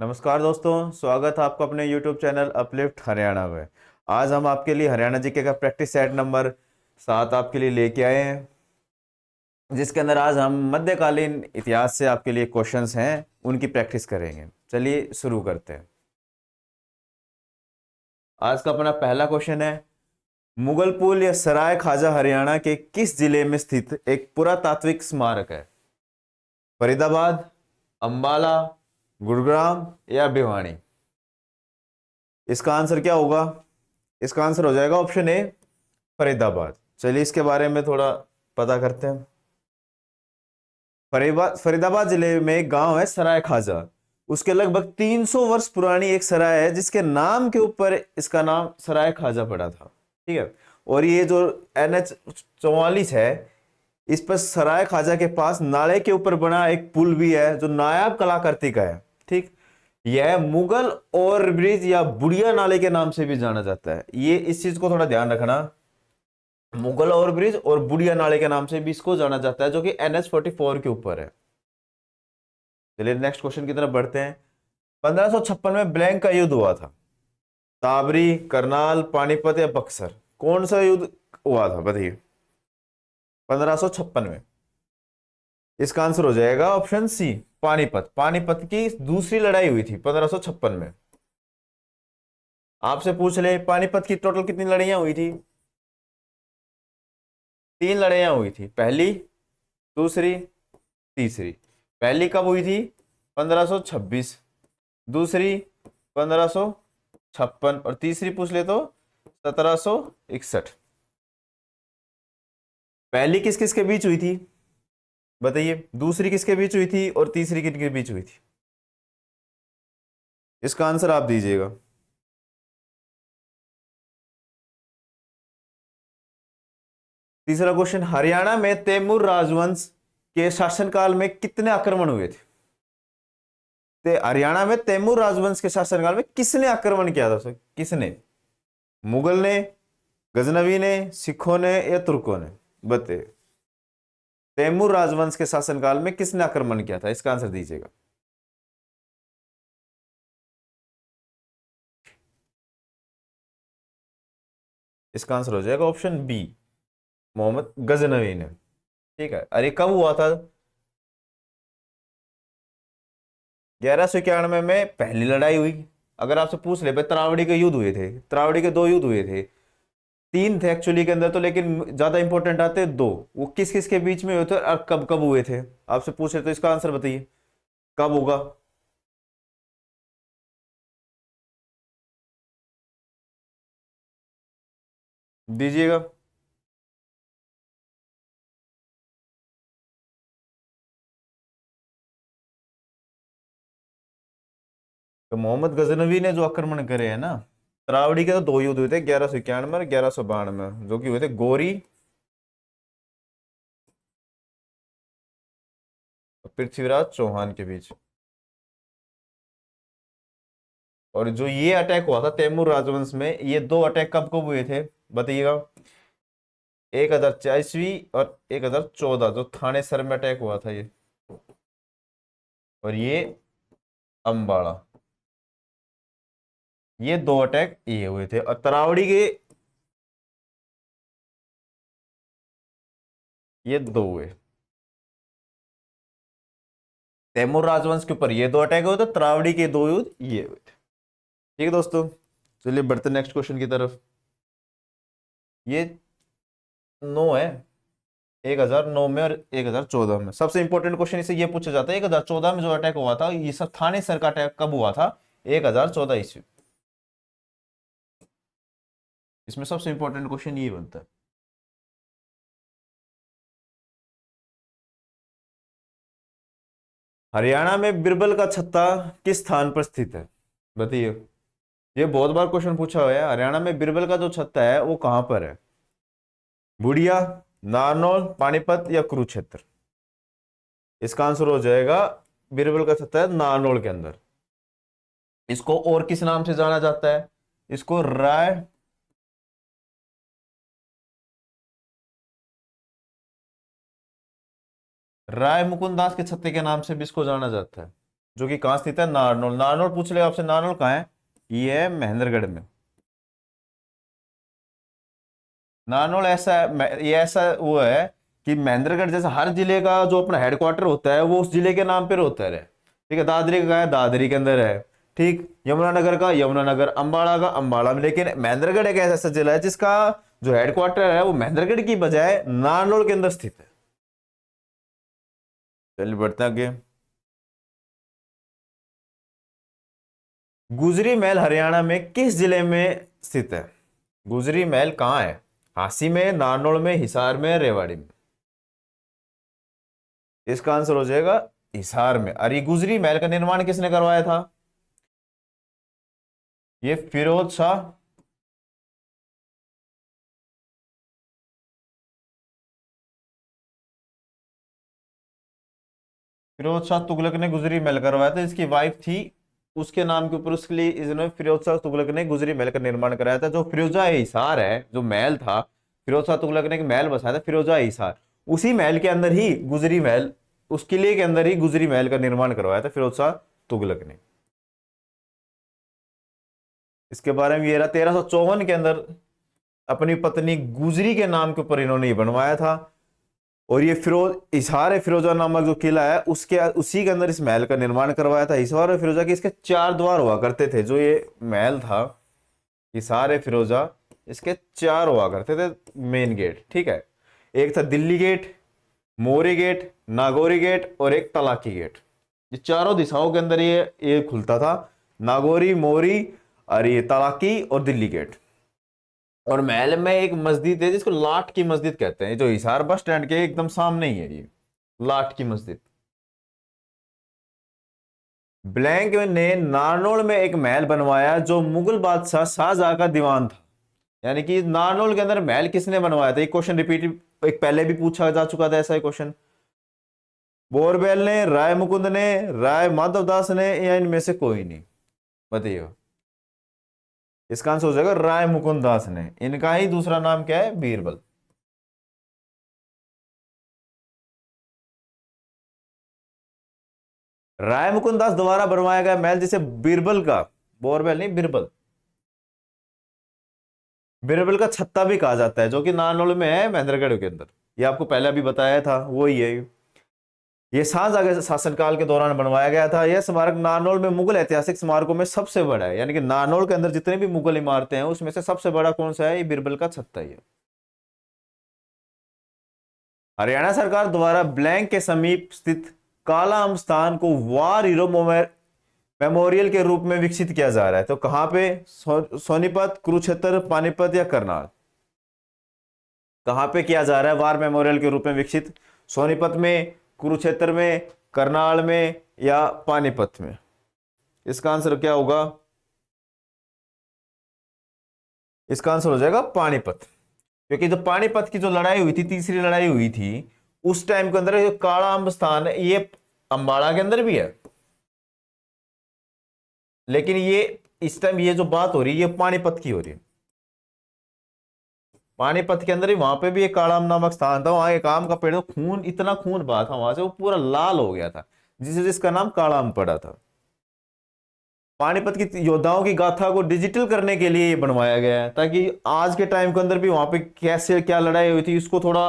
नमस्कार दोस्तों, स्वागत है आपका अपने YouTube चैनल अपलिफ्ट हरियाणा में। आज हम आपके लिए हरियाणा जीके का प्रैक्टिस सेट नंबर 7 आपके लिए लेके आए हैं, जिसके अंदर आज हम मध्यकालीन इतिहास से आपके लिए क्वेश्चंस हैं, उनकी प्रैक्टिस करेंगे। चलिए शुरू करते हैं। आज का अपना पहला क्वेश्चन है, मुगल पुल या सराय ख्वाजा हरियाणा के किस जिले में स्थित एक पुरातात्विक स्मारक है? फरीदाबाद, अंबाला, गुरुग्राम या भिवानी? इसका आंसर क्या होगा? इसका आंसर हो जाएगा ऑप्शन ए, फरीदाबाद। चलिए इसके बारे में थोड़ा पता करते हैं। फरीदाबाद फरीदाबाद जिले में एक गांव है सराय ख्वाजा। उसके लगभग 300 वर्ष पुरानी एक सराय है, जिसके नाम के ऊपर इसका नाम सराय ख्वाजा पड़ा था। ठीक है। और ये जो NH 44 है, इस पर सराय ख्वाजा के पास नाले के ऊपर बना एक पुल भी है, जो नायाब कलाकृति का है। ठीक। यह मुगल ओवर ब्रिज या बुढ़िया नाले के नाम से भी जाना जाता है। ये इस चीज को थोड़ा ध्यान रखना, मुगल ओवर ब्रिज और बुढ़िया नाले के नाम से भी इसको जाना जाता है, जो कि NH 44 के ऊपर है। चलिए नेक्स्ट क्वेश्चन की तरफ बढ़ते हैं। 1556 में ब्लैंक का युद्ध हुआ था। ताबरी, करनाल, पानीपत या बक्सर? कौन सा युद्ध हुआ था बताइए 1556 में? इसका आंसर हो जाएगा ऑप्शन सी, पानीपत। पानीपत की दूसरी लड़ाई हुई थी 1556 में। आपसे पूछ ले, पानीपत की टोटल कितनी लड़ाइयां हुई थी? 3 लड़ाइयां हुई थी, पहली, दूसरी, तीसरी। पहली कब हुई थी? 1526। दूसरी 1556 और तीसरी पूछ ले तो 1761। पहली किस किस के बीच हुई थी बताइए? दूसरी किसके बीच हुई थी और तीसरी किसके बीच हुई थी? इसका आंसर आप दीजिएगा। तीसरा क्वेश्चन, हरियाणा में तैमूर राजवंश के शासनकाल में कितने आक्रमण हुए थे? हरियाणा में तैमूर राजवंश के शासनकाल में किसने आक्रमण किया था? किसने? मुगल ने, गजनवी ने, सिखों ने या तुर्कों ने? बताइए, तैमूर राजवंश के शासनकाल में किसने आक्रमण किया था? इसका आंसर दीजिएगा। इसका आंसर हो जाएगा ऑप्शन बी, मोहम्मद गजनवी ने। ठीक है। अरे कब हुआ था? 1191 में पहली लड़ाई हुई। अगर आपसे पूछ ले भाई, त्रावड़ी के युद्ध हुए थे, त्रावड़ी के 2 युद्ध हुए थे, 3 थे एक्चुअली के अंदर तो, लेकिन ज्यादा इंपॉर्टेंट आते 2। वो किस किस के बीच में हुए थे और कब कब हुए थे? आपसे पूछ रहे तो इसका आंसर बताइए, कब होगा? दीजिएगा। तो मोहम्मद गजनवी ने जो आक्रमण करे हैं ना, त्रावड़ी के तो 2 युद्ध हुए थे, 1191 और 1192, जो कि हुए थे गोरी और पृथ्वीराज चौहान के बीच। और जो ये अटैक हुआ था तैमूर राजवंश में, ये 2 अटैक कब कब हुए थे बताइएगा? 1084 और 1014, जो थाने सर में अटैक हुआ था ये, और ये अंबाड़ा। ये 2 अटैक ये हुए थे। और तरावड़ी के ये 2 हुए। तैमूर राजवंश के ऊपर ये 2 अटैक हुए थे, तरावड़ी के 2 युद्ध ये हुए थे। ठीक है दोस्तों, चलिए बढ़ते नेक्स्ट क्वेश्चन की तरफ। ये 9 है, 1009 में और 1014 में। सबसे इंपॉर्टेंट क्वेश्चन इसे ये पूछा जाता है, 1014 में जो अटैक हुआ था, ये सब थाने सर का अटैक कब हुआ था? 1014 ईस्वी। इसमें सबसे इंपॉर्टेंट क्वेश्चन ये बनता है। हरियाणा में बिरबल का छत्ता किस स्थान पर स्थित है बताइए? ये बहुत बार क्वेश्चन पूछा हुआ है, हरियाणा में बिरबल का जो छत्ता है वो कहां पर है? बुढ़िया, नारनौल, पानीपत या कुरुक्षेत्र? इसका आंसर हो जाएगा, बिरबल का छत्ता है नारनौल के अंदर। इसको और किस नाम से जाना जाता है? इसको राय मुकुंद दास के छत्ते के नाम से भी इसको जाना जाता है। जो कि कहाँ स्थित है, नारनौल। नारनौल पूछ लेगा आपसे, नारनौल कहाँ है, ये है महेंद्रगढ़ में। नारनौल ऐसा है, ये ऐसा वो है कि महेंद्रगढ़ जैसा हर जिले का जो अपना हेडक्वार्टर होता है वो उस जिले के नाम पर होता है। ठीक है, दादरी का है, दादरी के अंदर है। ठीक, यमुनानगर का यमुनानगर, अंबाला का अंबाला में। लेकिन महेंद्रगढ़ एक ऐसा जिला है जिसका जो हेडक्वार्टर है वो महेंद्रगढ़ की बजाय नारनौल के अंदर स्थित है। चलिए बढ़ते हैं आगे। गुजरी महल हरियाणा में किस जिले में स्थित है? गुजरी महल कहाँ है? हांसी में, नारनौल में, हिसार में, रेवाड़ी में? इसका आंसर हो जाएगा हिसार में। और ये गुजरी महल का निर्माण किसने करवाया था? ये फिरोज शाह, फिरोज शाह तुगलक ने गुजरी महल करवाया था। इसकी वाइफ थी, उसके नाम के ऊपर उसके लिए इसने फिरोज शाह तुगलक ने गुजरी महल का निर्माण कराया था। जो फिरोजा हिसार है, जो महल था, फिरोज शाह तुगलक ने एक महल बसाया था फिरोजा हिसार, उसी महल के अंदर ही गुजरी महल, उस किले के अंदर ही गुजरी महल का निर्माण करवाया था फिरोज शाह तुगलक ने। इसके बारे में ये रहा, 1354 के अंदर अपनी पत्नी गुजरी के नाम के ऊपर इन्होंने ये बनवाया था। और ये फिरोज हिसार है फिरोजा नामक जो किला है उसके उसी के अंदर इस महल का निर्माण करवाया था। हिसार और फिरोजा के इसके 4 द्वार हुआ करते थे। जो ये महल था हिसार है फिरोजा, इसके 4 हुआ करते थे मेन गेट। ठीक है, एक था दिल्ली गेट, मोरी गेट, नागौरी गेट और एक तलाकी गेट। ये चारों दिशाओं के अंदर ये खुलता था, नागौरी, मोरी और ये तलाकी और दिल्ली गेट। और महल में एक मस्जिद है जिसको लाट की मस्जिद कहते हैं, जो हिसार बस स्टैंड के एकदम सामने ही है ये लाट की मस्जिद। ब्लैंक ने नारनौल में एक महल बनवाया जो मुगल बादशाह शाहजहां का दीवान था। यानी कि नारनौल के अंदर महल किसने बनवाया था? एक क्वेश्चन रिपीट, एक पहले भी पूछा जा चुका था ऐसा ही क्वेश्चन। बोरवेल ने, राय मुकुंद ने, राय माधवदास ने, या इनमें से कोई नहीं? बताइए। इसका आंसर हो जाएगा राय मुकुंद दास ने। इनका ही दूसरा नाम क्या है? बीरबल। राय मुकुंद दास द्वारा बनवाया गया महल जिसे बीरबल का, बोरवेल नहीं बीरबल, बीरबल का छत्ता भी कहा जाता है, जो कि नारनौल में है महेंद्रगढ़ के अंदर। ये आपको पहले भी बताया था, वो ही है। ये शाहजहां के शासनकाल के दौरान बनवाया गया था। यह स्मारक नारनौल में मुगल ऐतिहासिक स्मारकों में सबसे बड़ा है। यानी कि नारनौल के अंदर जितने भी मुगल इमारतें हैं उसमें से सबसे बड़ा कौन सा है? ये बीरबल का छत्ता ही है। हरियाणा सरकार द्वारा ब्लैंक के समीप स्थित काला अम्ब स्थान को वार हीरो मेमोरियल के रूप में विकसित किया जा रहा है। तो कहां पे? सोनीपत, कुरुक्षेत्र, पानीपत या करनाल? कहां पे किया जा रहा है वार मेमोरियल के रूप में विकसित? सोनीपत में, कुरुक्षेत्र में, करनाल में या पानीपत में? इसका आंसर क्या होगा? इसका आंसर हो जाएगा पानीपत। क्योंकि जो पानीपत की जो लड़ाई हुई थी, तीसरी लड़ाई हुई थी, उस टाइम के अंदर जो काला अम्ब स्थान है ये अंबाला के अंदर भी है। लेकिन ये इस टाइम ये जो बात हो रही है ये पानीपत की हो रही है। पानीपत के अंदर ही वहां पे भी एक कालाम नामक स्थान था, वहां एक आम का पेड़, खून, इतना खून बहा था वहां से, वो पूरा लाल हो गया था, जिसका नाम कालाम पड़ा था। पानीपत की योद्धाओं की गाथा को डिजिटल करने के लिए ये बनवाया गया है, ताकि आज के टाइम के अंदर भी वहां पे कैसे क्या लड़ाई हुई थी इसको थोड़ा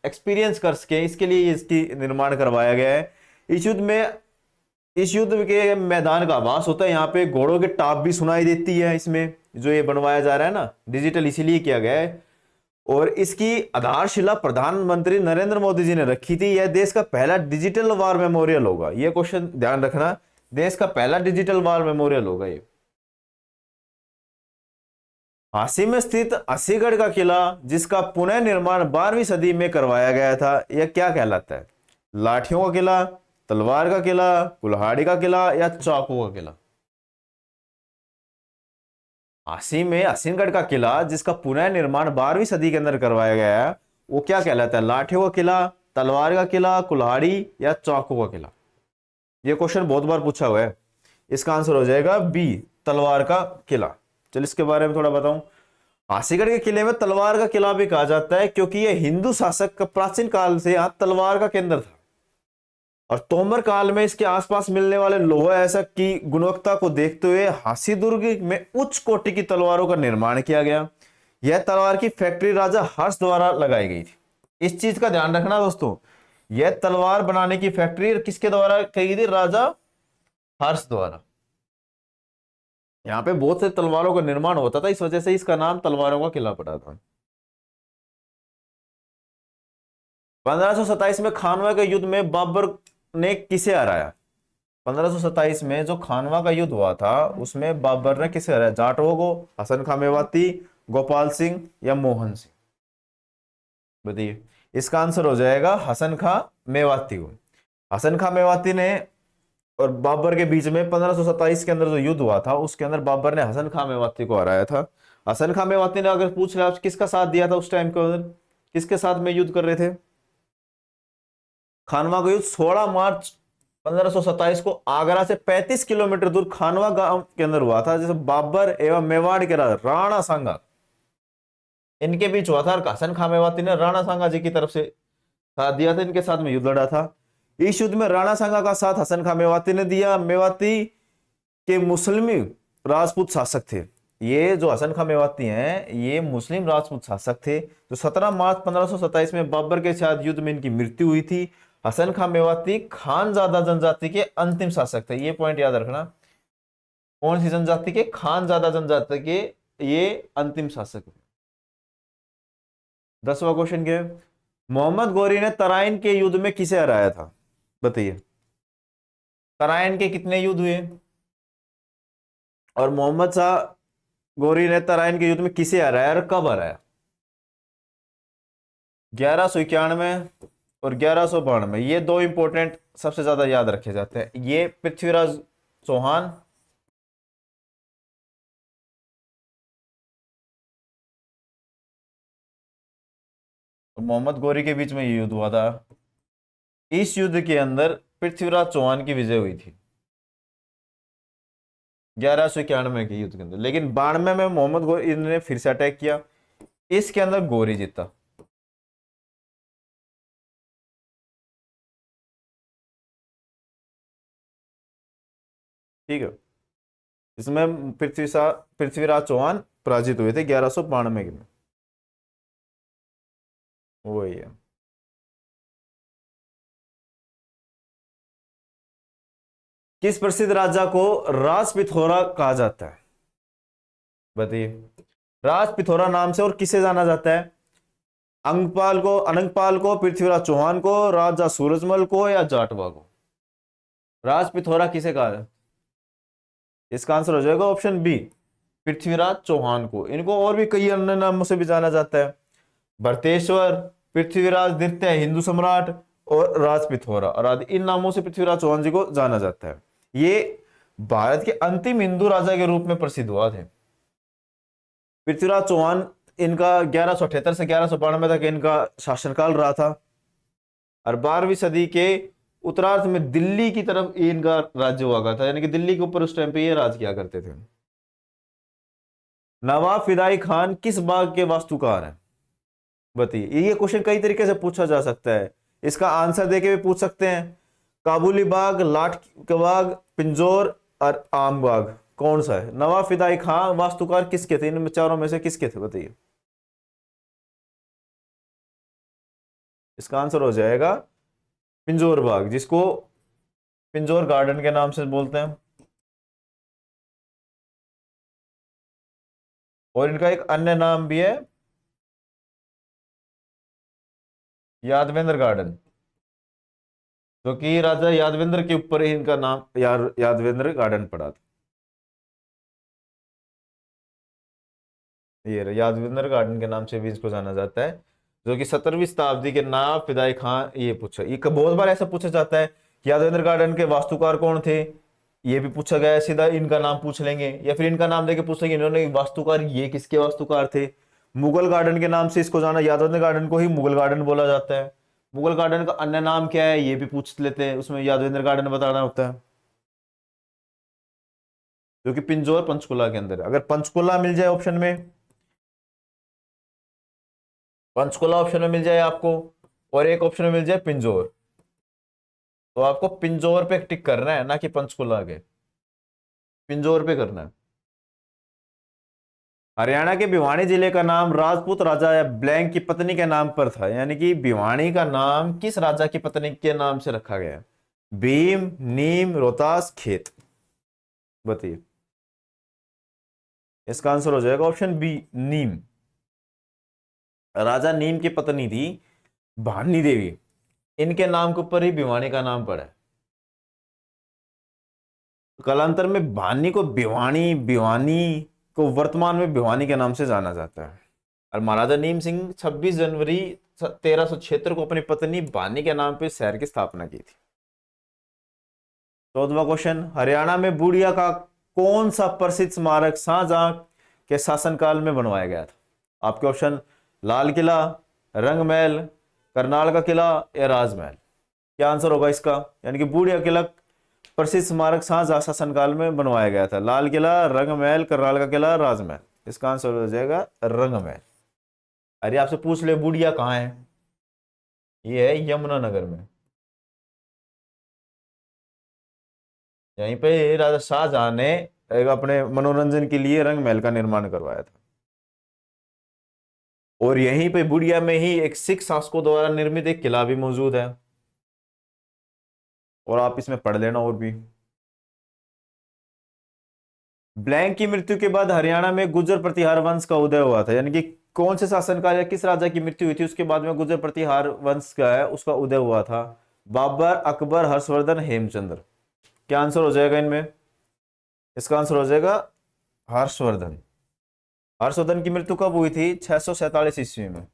एक्सपीरियंस कर सके, इसके लिए इसकी निर्माण करवाया गया है। इस युद्ध के मैदान का आभास होता है। यहाँ पे घोड़ों के टाप भी सुनाई देती है इसमें, जो ये बनवाया जा रहा है ना, डिजिटल इसीलिए किया गया है। और इसकी आधारशिला प्रधानमंत्री नरेंद्र मोदी जी ने रखी थी। यह देश का पहला डिजिटल वार मेमोरियल होगा। यह क्वेश्चन ध्यान रखना, देश का पहला डिजिटल वार मेमोरियल होगा ये। झांसी में स्थित अस्सीगढ़ का किला जिसका पुनः निर्माण 12वीं सदी में करवाया गया था, यह क्या कहलाता है? लाठियों का किला, तलवार का किला, कुल्हाड़ी का किला या चाकू का किला? झांसी में हसीनगढ़ का किला जिसका पुनः निर्माण 12वीं सदी के अंदर करवाया गया है, वो क्या कहलाता है? लाठियों का किला, तलवार का किला, कुल्हाड़ी या चाकू का किला? ये क्वेश्चन बहुत बार पूछा हुआ है। इसका आंसर हो जाएगा बी, तलवार का किला। चल इसके बारे में थोड़ा बताऊं। हासीगढ़ के किले में तलवार का किला भी कहा जाता है क्योंकि यह हिंदू शासक का प्राचीन काल से यहां तलवार का केंद्र था। और तोमर काल में इसके आसपास मिलने वाले लोहा ऐसा की गुणवत्ता को देखते हुए हासीदुर्ग में उच्च कोटि की तलवारों का निर्माण किया गया। यह तलवार की फैक्ट्री राजा हर्ष द्वारा लगाई गई थी। इस चीज का ध्यान रखना दोस्तों, यह तलवार बनाने की फैक्ट्री किसके द्वारा की गई थी? राजा हर्ष द्वारा। यहाँ पे बहुत से तलवारों का निर्माण होता था, इस वजह से इसका नाम तलवारों का किला पड़ा था। 1527 में खानवा के युद्ध में बाबर ने किसे हराया? 1527 में जो खानवा का युद्ध हुआ था उसमें बाबर ने किसे हराया? जाटवों को, हसन खां मेवाती, गोपाल सिंह या मोहन सिंह? बताइए। इसका आंसर हो जाएगा हसन खां मेवाती को। हसन खां मेवाती ने और बाबर के बीच में 1527 के अंदर जो युद्ध हुआ था उसके अंदर बाबर ने हसन खां मेवाती को हराया था। हसन खां मेवाती ने, अगर पूछ रहे आप किसका साथ दिया था उस टाइम के अंदर, किसके साथ में युद्ध कर रहे थे? खानवा का युद्ध 16 मार्च 1527 को आगरा से 35 किलोमीटर दूर खानवा गांव के अंदर हुआ था, जिसे बाबर एवं मेवाड़ के राजा राणा सांगा इनके बीच हुआ था। और हसन खां मेवाती ने राणा सांगा जी की तरफ से साथ दिया था, इनके साथ में युद्ध लड़ा था। इस युद्ध में राणा सांगा का साथ हसन खां मेवाती ने दिया। मेवाती के मुस्लिम राजपूत शासक थे। ये जो हसन खां मेवाती हैं ये मुस्लिम राजपूत शासक थे। जो 17 मार्च 1527 में बाबर के साथ युद्ध में इनकी मृत्यु हुई थी। हसन खां मेवाती खानजादा जनजाति के अंतिम शासक थे, ये पॉइंट याद रखना। कौन सी जनजाति के? खानजादा जनजाति के ये अंतिम शासक थे। 10वां क्वेश्चन क्या है? मोहम्मद गौरी ने तराइन के युद्ध में किसे हराया था? बताइए। तराइन के कितने युद्ध हुए और मोहम्मद शाह गौरी ने तराइन के युद्ध में किसे हराया और कब हराया? 1191 और 1192, ये दो इंपॉर्टेंट सबसे ज्यादा याद रखे जाते हैं। ये पृथ्वीराज चौहान और मोहम्मद गौरी के बीच में ये युद्ध हुआ था। इस युद्ध के अंदर पृथ्वीराज चौहान की विजय हुई थी 1191 के युद्ध के अंदर, लेकिन 92 में मोहम्मद गौरी ने फिर से अटैक किया, इसके अंदर गौरी जीता। ठीक है, इसमें पृथ्वीराज चौहान पराजित हुए थे 1192 में। वही है। किस प्रसिद्ध राजा को राज पिथौरा कहा जाता है? बताइए। राज पिथौरा नाम से और किसे जाना जाता है? अनंगपाल को, पृथ्वीराज चौहान को, राजा सूरजमल को या जाटवा को? राज पिथौरा किसे कहा है? इसका आंसर हो जाएगा ऑप्शन बी, पृथ्वीराज चौहान को। इनको और भी कई अन्य नामों से भी जाना जाता है, भरतेश्वर, पृथ्वीराज द्वितीय हिंदू सम्राट और राज पिथौरा, और आदि इन नामों से पृथ्वीराज चौहान जी को जाना जाता है। ये भारत के अंतिम हिंदू राजा के रूप में प्रसिद्ध हुआ थे। पृथ्वीराज चौहान, इनका 1178 से 1192 तक इनका शासनकाल रहा था। और 12वीं सदी के उत्तरार्ध में दिल्ली की तरफ इनका राज्य हुआ करता था, यानी कि दिल्ली के ऊपर उस टाइम पे ये राज किया करते थे। नवाब फिदाई खान किस बाग के वास्तुकार हैं? बताइए। ये क्वेश्चन कई तरीके से पूछा जा सकता है, इसका आंसर देके भी पूछ सकते हैं। काबुली बाग, लाठ के बाग, पिंजौर और आम बाग, कौन सा है? नवाब फिदाई खान वास्तुकार किसके थे? इन चारों में से किसके थे? बताइए। इसका आंसर हो जाएगा पिंजौर बाग, जिसको पिंजौर गार्डन के नाम से बोलते हैं। और इनका एक अन्य नाम भी है, यादवेंद्र गार्डन, जो कि राजा यादवेंद्र के ऊपर ही इनका नाम यादवेंद्र गार्डन पड़ा था। ये यादवेंद्र गार्डन के नाम से भी इसको जाना जाता है, जो कि 17वीं शताब्दी के नवाब फिदाई खान, ये पूछा, ये बहुत बार ऐसा पूछा जाता है कि यादवेंद्र गार्डन के वास्तुकार कौन थे, ये भी पूछा गया है। सीधा इनका नाम पूछ लेंगे या फिर इनका नाम देके पूछ लेंगे इन्होंने वास्तुकार, ये किसके वास्तुकार थे। मुगल गार्डन के नाम से इसको जाना, यादवेंद्र गार्डन को ही मुगल गार्डन बोला जाता है। मुगल गार्डन का अन्य नाम क्या है ये भी पूछ लेते हैं, उसमें यादवेंद्र गार्डन बताना होता है, जो कि पिंजौर पंचकुला के अंदर। अगर पंचकुला मिल जाए ऑप्शन में, पंचकुला ऑप्शन में मिल जाए आपको और एक ऑप्शन में मिल जाए पिंजौर, तो आपको पिंजौर पे टिक करना है, ना कि पंचकुला के, पिंजौर पे करना है। हरियाणा के भिवानी जिले का नाम राजपूत राजा या ब्लैंक की पत्नी के नाम पर था, यानी कि भिवानी का नाम किस राजा की पत्नी के नाम से रखा गया? भीम, नीम, रोहतास, खेत। बताइए। इसका आंसर हो जाएगा ऑप्शन बी, नीम। राजा नीम की पत्नी थी भानी देवी, इनके नाम के ऊपर ही भिवानी का नाम पड़ा है। कालांतर में भानी को भिवानी, भिवानी को वर्तमान में भिवानी के नाम से जाना जाता है। और महाराजा नीम सिंह 26 जनवरी 1376 को अपनी पत्नी भानी के नाम पे शहर की स्थापना की थी। 14वां क्वेश्चन, हरियाणा में बूढ़िया का कौन सा प्रसिद्ध स्मारक शाहजहां के शासनकाल में बनवाया गया था? आपके ऑप्शन, लाल किला, रंगमहल, करनाल का किला या राजमहल। क्या आंसर होगा इसका? यानी कि बूढ़िया किला प्रसिद्ध स्मारक शाहजहां शासनकाल में बनवाया गया था। लाल किला, रंगमहल, करनाल का किला, राजमहल। इसका आंसर हो जाएगा रंगमहल। अरे आपसे पूछ ले बूढ़िया कहाँ है, ये है यमुनानगर में। यहीं पे राजा शाहजहां ने एक अपने मनोरंजन के लिए रंगमहल का निर्माण करवाया था। और यहीं पे बुढ़िया में ही एक सिख शासकों द्वारा निर्मित एक किला भी मौजूद है, और आप इसमें पढ़ लेना और भी। ब्लैंक की मृत्यु के बाद हरियाणा में गुर्जर प्रतिहार वंश का उदय हुआ था, यानी कि कौन से शासनकाल या किस राजा की मृत्यु हुई थी उसके बाद में गुर्जर प्रतिहार वंश का है उसका उदय हुआ था? बाबर, अकबर, हर्षवर्धन, हेमचंद्र। क्या आंसर हो जाएगा इनमें? इसका आंसर हो जाएगा हर्षवर्धन। हर्षवर्धन की मृत्यु कब हुई थी? 647 ईस्वी में।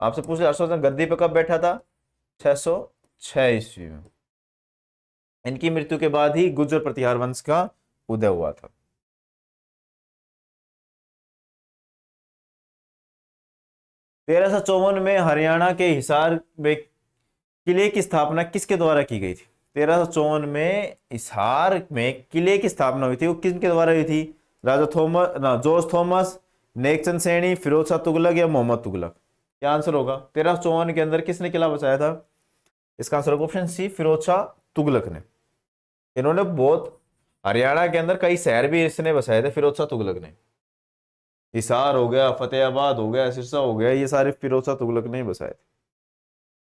आपसे पूछे हर्षवर्धन गद्दी पर कब बैठा था? 606 ईस्वी में। इनकी मृत्यु के बाद ही गुर्जर प्रतिहार वंश का उदय हुआ था। तेरह सौ चौवन में हरियाणा के हिसार में किले की स्थापना किसके द्वारा की गई थी? 1354 में हिसार में किले की स्थापना हुई थी, वो किसके द्वारा हुई थी? राजा थॉमस ना जॉर्ज थॉमस, नेकचंद सैनी, फिरोज शाह तुगलक या मोहम्मद तुगलक। क्या आंसर होगा? 1354 के अंदर किसने किला बसाया था? इसका आंसर होगा ऑप्शन सी, फिरोज शाह तुगलक ने। इन्होंने बहुत हरियाणा के अंदर कई शहर भी इसने बसाए थे, फिरोज शाह तुगलक ने। हिसार हो गया, फतेहाबाद हो गया, सिरसा हो गया, ये सारे फिरोज शाह तुगलक ने ही बसाए थे।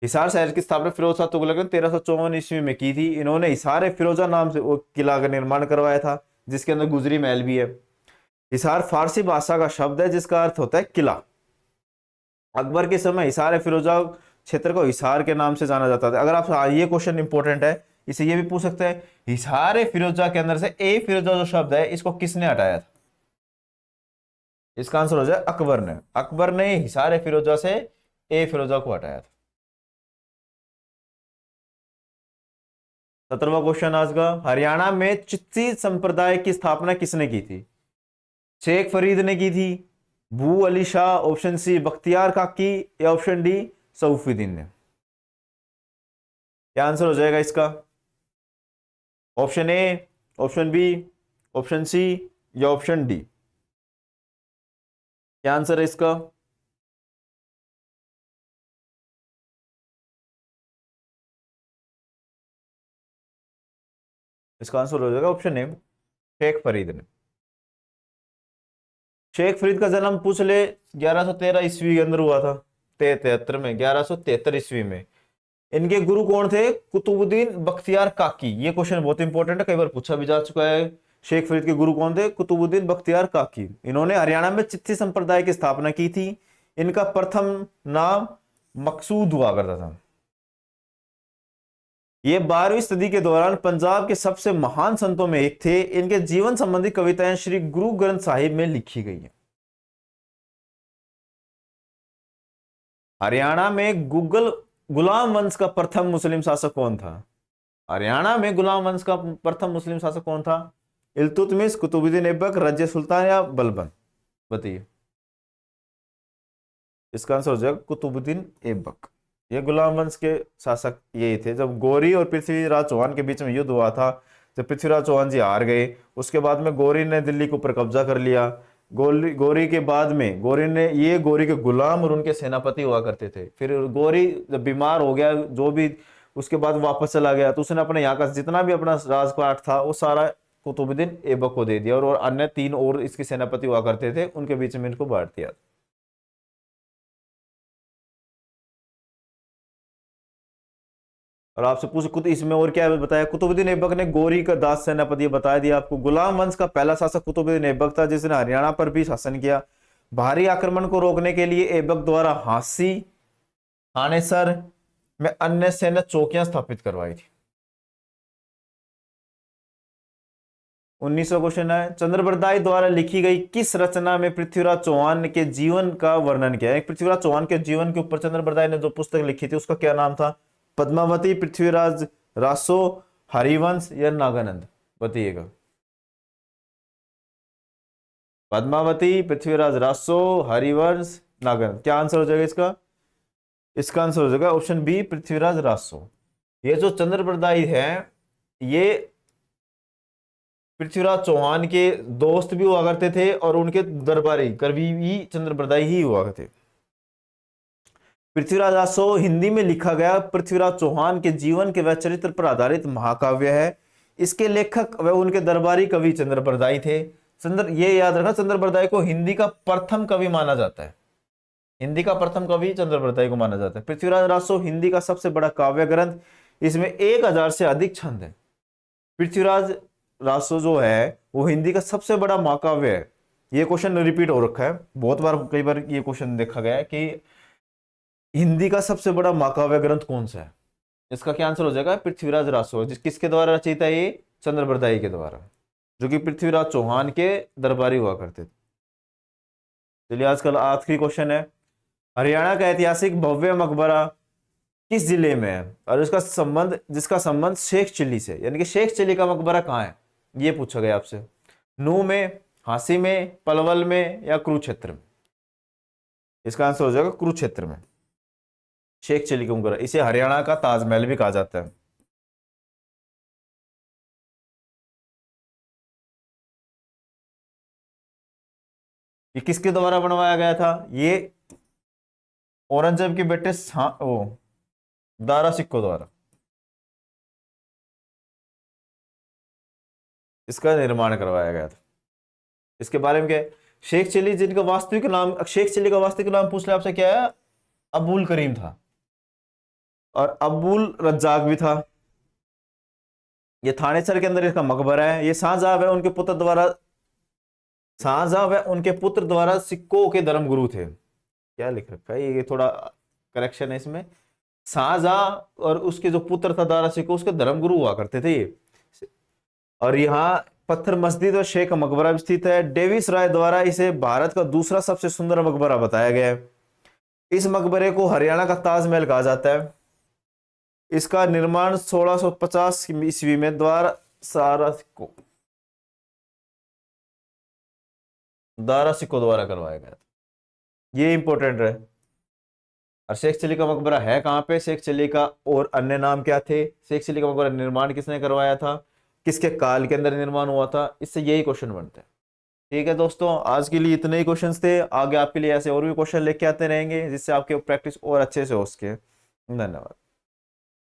हिसार शहर की स्थापना फिरोज शाह तुगलक ने 1354 ईस्वी में की थी। इन्होंने हिसार फिरोजा नाम से वो किला का निर्माण करवाया था, जिसके अंदर गुजरी महल भी है। हिसार फारसी भाषा का शब्द है जिसका अर्थ होता है किला। अकबर के समय हिसार फिरोजा क्षेत्र को हिसार के नाम से जाना जाता था। अगर आप ये क्वेश्चन इंपॉर्टेंट है, इसे ये भी पूछ सकते हैं, हिसार फिरोजा के अंदर से ए फिरोजा जो शब्द है इसको किसने हटाया था? इसका आंसर हो जाए अकबर ने। अकबर ने हिसार फिरोजा से ए फिरोजा को हटाया था। 17वां क्वेश्चन आज का, हरियाणा में चिश्ती संप्रदाय की स्थापना किसने की थी? शेख फरीद ने की थी, बू अली शाह, ऑप्शन सी बख्तियार काकी या ऑप्शन डी सऊफुद्दीन ने। क्या आंसर हो जाएगा इसका? Option A, option B, option C या ऑप्शन डी। क्या आंसर है इसका? इसका आंसर हो जाएगा ऑप्शन ए, शेख फरीद ने। शेख फरीद का जन्म पूछ ले 1113 ईस्वी के अंदर हुआ था, 73 में, 1173 ईस्वी में। इनके गुरु कौन थे? कुतुबुद्दीन बख्तियार काकी। ये क्वेश्चन बहुत इंपॉर्टेंट है, कई बार पूछा भी जा चुका है। शेख फरीद के गुरु कौन थे? कुतुबुद्दीन बख्तियार काकी। इन्होंने हरियाणा में चिश्ती संप्रदाय की स्थापना की थी। इनका प्रथम नाम मकसूद हुआ करता था। ये 12वीं सदी के दौरान पंजाब के सबसे महान संतों में एक थे। इनके जीवन संबंधी कविताएं श्री गुरु ग्रंथ साहिब में लिखी गई हैं। हरियाणा में गुलाम वंश का प्रथम मुस्लिम शासक कौन था? हरियाणा में गुलाम वंश का प्रथम मुस्लिम शासक कौन था? इल्तुतमिश, कुतुबुद्दीन ऐबक, रजिया सुल्तान या बलबन। बताइए। इसका आंसर हो जाएगा कुतुबुद्दीन ऐबक। ये गुलाम वंश के शासक यही थे। जब गौरी और पृथ्वीराज चौहान के बीच में युद्ध हुआ था, जब पृथ्वीराज चौहान जी हार गए, उसके बाद में गौरी ने दिल्ली के ऊपर कब्जा कर लिया। गौरी के बाद में गौरी के गुलाम और उनके सेनापति हुआ करते थे। फिर गौरी जब बीमार हो गया, जो भी उसके बाद वापस चला गया, तो उसने अपने यहाँ का जितना भी अपना राजपाट था वो सारा कुतुबुद्दीन ऐबक को दे दिया, और अन्य 3 और इसके सेनापति हुआ करते थे, उनके बीच में इनको बांट दिया। और आपसे पूछ कुछ इसमें और क्या बताया, कुतुबुद्दीन ऐबक ने गौरी का दास सेनापति बताया दिया आपको। गुलाम वंश का पहला शासक कुतुबुद्दीन ऐबक था, जिसने हरियाणा पर भी शासन किया। भारी आक्रमण को रोकने के लिए ऐबक द्वारा हांसी, थानेसर में अन्य सैन्य चौकियां स्थापित करवाई थी। 1900 क्वेश्चन है, चंद्रबरदाई द्वारा लिखी गई किस रचना में पृथ्वीराज चौहान के जीवन का वर्णन किया है? पृथ्वीराज चौहान के जीवन के ऊपर चंद्रबरदाई ने जो पुस्तक लिखी थी उसका क्या नाम था? पद्मावती, पृथ्वीराज रासो, हरिवंश या नागानंद? बताइएगा। पद्मावती, पृथ्वीराज रासो, हरिवंश, नागानंद। क्या आंसर हो जाएगा इसका? इसका आंसर हो जाएगा ऑप्शन बी, पृथ्वीराज रासो। ये जो चंद्रबरदाई है ये पृथ्वीराज चौहान के दोस्त भी हुआ करते थे और उनके दरबारी कवि भी चंद्रबरदाई ही हुआ करते। पृथ्वीराज रासो हिंदी में लिखा गया पृथ्वीराज चौहान के जीवन के व चरित्र पर आधारित महाकाव्य है। इसके लेखक व उनके दरबारी कवि चंद्रबरदाई थे। ये याद रखना, चंद्रबरदाई को हिंदी का प्रथम कवि माना जाता है। हिंदी का प्रथम कवि चंद्रबरदाई को माना जाता है। पृथ्वीराज रासो हिंदी का सबसे बड़ा काव्य ग्रंथ, इसमें 1000 से अधिक छंद है। पृथ्वीराज रासो जो है वो हिंदी का सबसे बड़ा महाकाव्य है। ये क्वेश्चन रिपीट हो रखा है बहुत बार, कई बार ये क्वेश्चन देखा गया है कि हिंदी का सबसे बड़ा महाकाव्य ग्रंथ कौन सा है? इसका क्या आंसर हो जाएगा? पृथ्वीराज रासो। किसके द्वारा रचित है ये? चंद्रबरदाई के द्वारा, जो कि पृथ्वीराज चौहान के दरबारी हुआ करते थे। चलिए आजकल आखिरी क्वेश्चन है, हरियाणा का ऐतिहासिक भव्य मकबरा किस जिले में है? और जिसका संबंध शेख चिल्ली से, यानी कि शेख चिल्ली का मकबरा कहाँ है, ये पूछा गया आपसे। नूह में, हांसी में, पलवल में या कुरुक्षेत्र में? इसका आंसर हो जाएगा कुरुक्षेत्र में। शेख चिल्ली का मकबरा, इसे हरियाणा का ताजमहल भी कहा जाता है। ये किसके द्वारा बनवाया गया था? ये औरंगजेब के बेटे दारा सिक्को द्वारा इसका निर्माण करवाया गया था। इसके बारे में क्या है? शेख चिल्ली जिनका वास्तविक नाम, शेख चिल्ली का वास्तविक नाम पूछ ले आपसे, क्या है? अबुल करीम था और अबुल रज्जाक भी था। ये थानेसर के अंदर इसका मकबरा है। ये शाहजहां व उनके पुत्र द्वारा सिक्कों के धर्मगुरु थे। क्या लिख रखा है? ये थोड़ा करेक्शन है इसमें। शाहजहां और उसके जो पुत्र था दारा सिक्को, उसके धर्मगुरु हुआ करते थे ये। और यहाँ पत्थर मस्जिद और शेख मकबरा भी स्थित है। डेविस राय द्वारा इसे भारत का दूसरा सबसे सुंदर मकबरा बताया गया है। इस मकबरे को हरियाणा का ताजमहल कहा जाता है। इसका निर्माण 1650 ईस्वी में दारा सिक्को द्वारा करवाया गया था। ये इंपॉर्टेंट है। और शेख चिल्ली का मकबरा है कहाँ पे? शेख चिल्ली का और अन्य नाम क्या थे? शेख चिल्ली का मकबरा निर्माण किसने करवाया था? किसके काल के अंदर निर्माण हुआ था? इससे यही क्वेश्चन बनते हैं। ठीक है दोस्तों, आज के लिए इतने ही क्वेश्चंस थे। आगे आपके लिए ऐसे और भी क्वेश्चन लेके आते रहेंगे जिससे आपके प्रैक्टिस और अच्छे से हो सके। धन्यवाद।